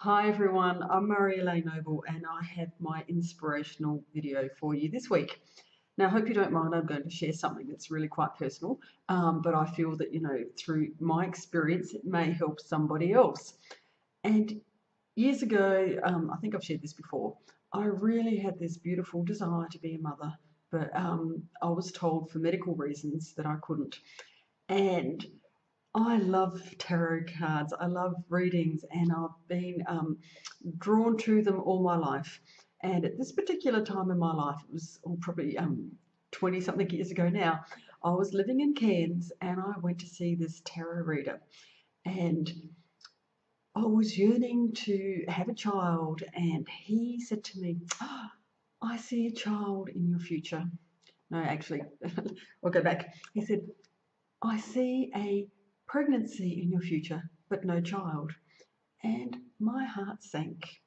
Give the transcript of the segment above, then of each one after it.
Hi everyone, I'm Marjolyn Noble and I have my inspirational video for you this week. Now, I hope you don't mind, I'm going to share something that's really quite personal, but I feel that, through my experience, it may help somebody else. And years ago, I think I've shared this before, I really had this beautiful desire to be a mother, but I was told for medical reasons that I couldn't. And I love tarot cards. I love readings, and I've been drawn to them all my life. And at this particular time in my life, it was probably 20 something years ago now, I was living in Cairns and I went to see this tarot reader. And I was yearning to have a child, and he said to me, "Oh, I see a child in your future." No, actually, I'll go back. He said, "I see a pregnancy in your future, but no child." And my heart sank.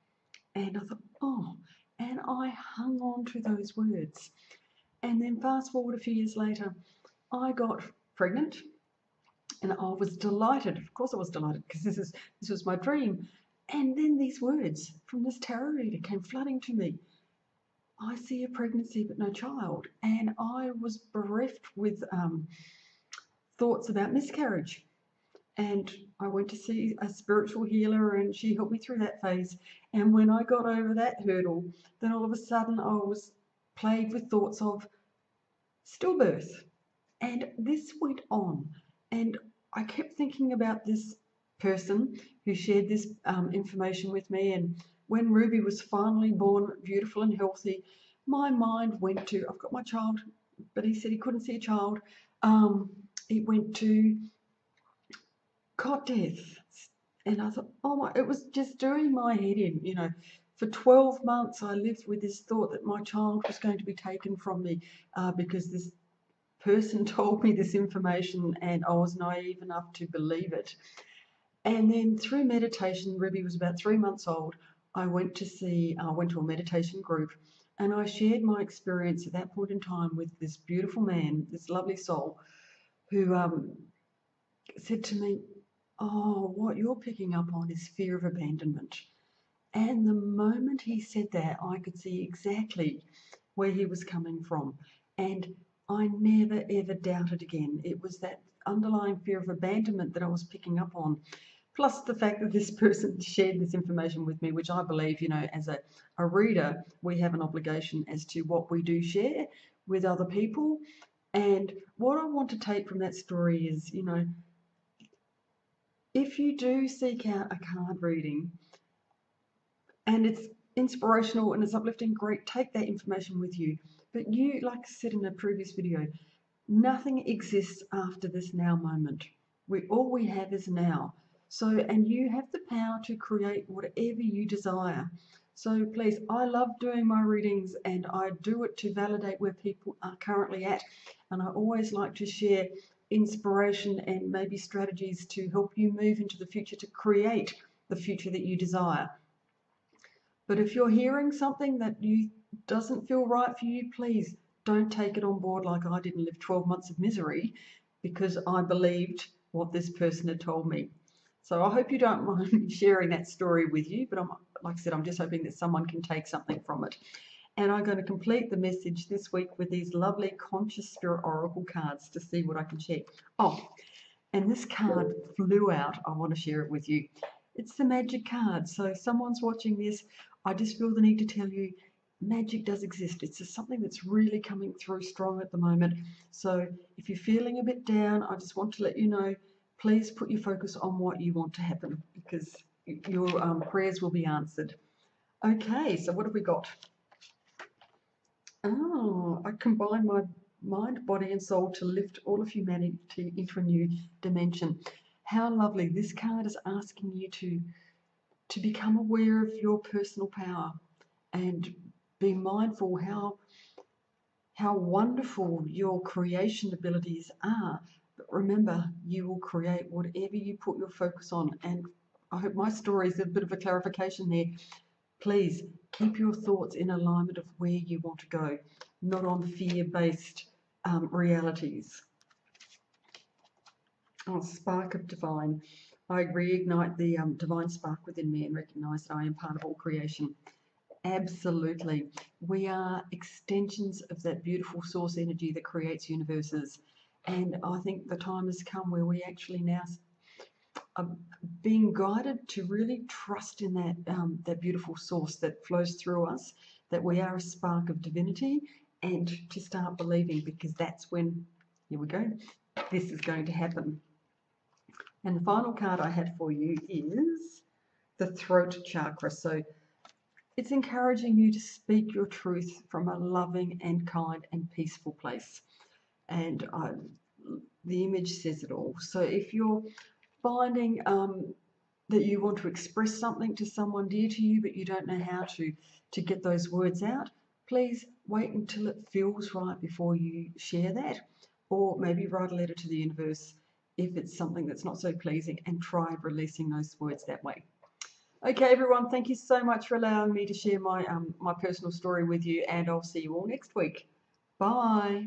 And I thought, oh, and I hung on to those words. And then fast forward a few years later, I got pregnant and I was delighted. Of course I was delighted, because this was my dream. And then these words from this tarot reader came flooding to me. I see a pregnancy but no child. And I was bereft with thoughts about miscarriage. And I went to see a spiritual healer and she helped me through that phase. And when I got over that hurdle, then all of a sudden I was plagued with thoughts of stillbirth. And this went on. And I kept thinking about this person who shared this information with me. And when Ruby was finally born, beautiful and healthy, my mind went to, I've got my child, but he said he couldn't see a child. It went to cot death. And I thought, oh my, it was just doing my head in, For 12 months, I lived with this thought that my child was going to be taken from me because this person told me this information and I was naive enough to believe it. And then through meditation, Ruby was about 3 months old, I went to a meditation group, and I shared my experience at that point in time with this beautiful man, this lovely soul, who said to me, "Oh, what you're picking up on is fear of abandonment." And the moment he said that, I could see exactly where he was coming from. And I never, ever doubted again. It was that underlying fear of abandonment that I was picking up on. Plus the fact that this person shared this information with me, which I believe, as a reader, we have an obligation as to what we do share with other people. And what I want to take from that story is, if you do seek out a card reading and it's inspirational and it's uplifting, great, take that information with you. But you, like I said in a previous video, nothing exists after this now moment. All we have is now. So, and you have the power to create whatever you desire. So please, I love doing my readings and I do it to validate where people are currently at. And I always like to share inspiration and maybe strategies to help you move into the future, to create the future that you desire. But if you're hearing something that doesn't feel right for you, please don't take it on board like I did and live 12 months of misery because I believed what this person had told me. So I hope you don't mind me sharing that story with you, but like I said, I'm just hoping that someone can take something from it. And I'm going to complete the message this week with these lovely Conscious Spirit Oracle cards to see what I can share. Oh, and this card flew out. I want to share it with you. It's the magic card. So someone's watching this. I just feel the need to tell you magic does exist. It's just something that's really coming through strong at the moment. So if you're feeling a bit down, I just want to let you know, please put your focus on what you want to happen, because your prayers will be answered. Okay, so what have we got? Oh, I combine my mind, body and soul to lift all of humanity into a new dimension. How lovely. This card is asking you to become aware of your personal power and be mindful how wonderful your creation abilities are. But remember, you will create whatever you put your focus on. And I hope my story is a bit of a clarification there. Please keep your thoughts in alignment of where you want to go, not on fear-based realities. Oh, Spark of Divine. I reignite the divine spark within me and recognize that I am part of all creation. Absolutely. We are extensions of that beautiful source energy that creates universes. And I think the time has come where we actually now are being guided to really trust in that beautiful source that flows through us, that we are a spark of divinity, and to start believing, because that's when, here we go, this is going to happen. And the final card I had for you is the throat chakra. So it's encouraging you to speak your truth from a loving and kind and peaceful place. And the image says it all. So if you're finding that you want to express something to someone dear to you, but you don't know how to get those words out, please wait until it feels right before you share that, or maybe write a letter to the universe if it's something that's not so pleasing, and try releasing those words that way. Okay, everyone, thank you so much for allowing me to share my personal story with you, and I'll see you all next week. Bye.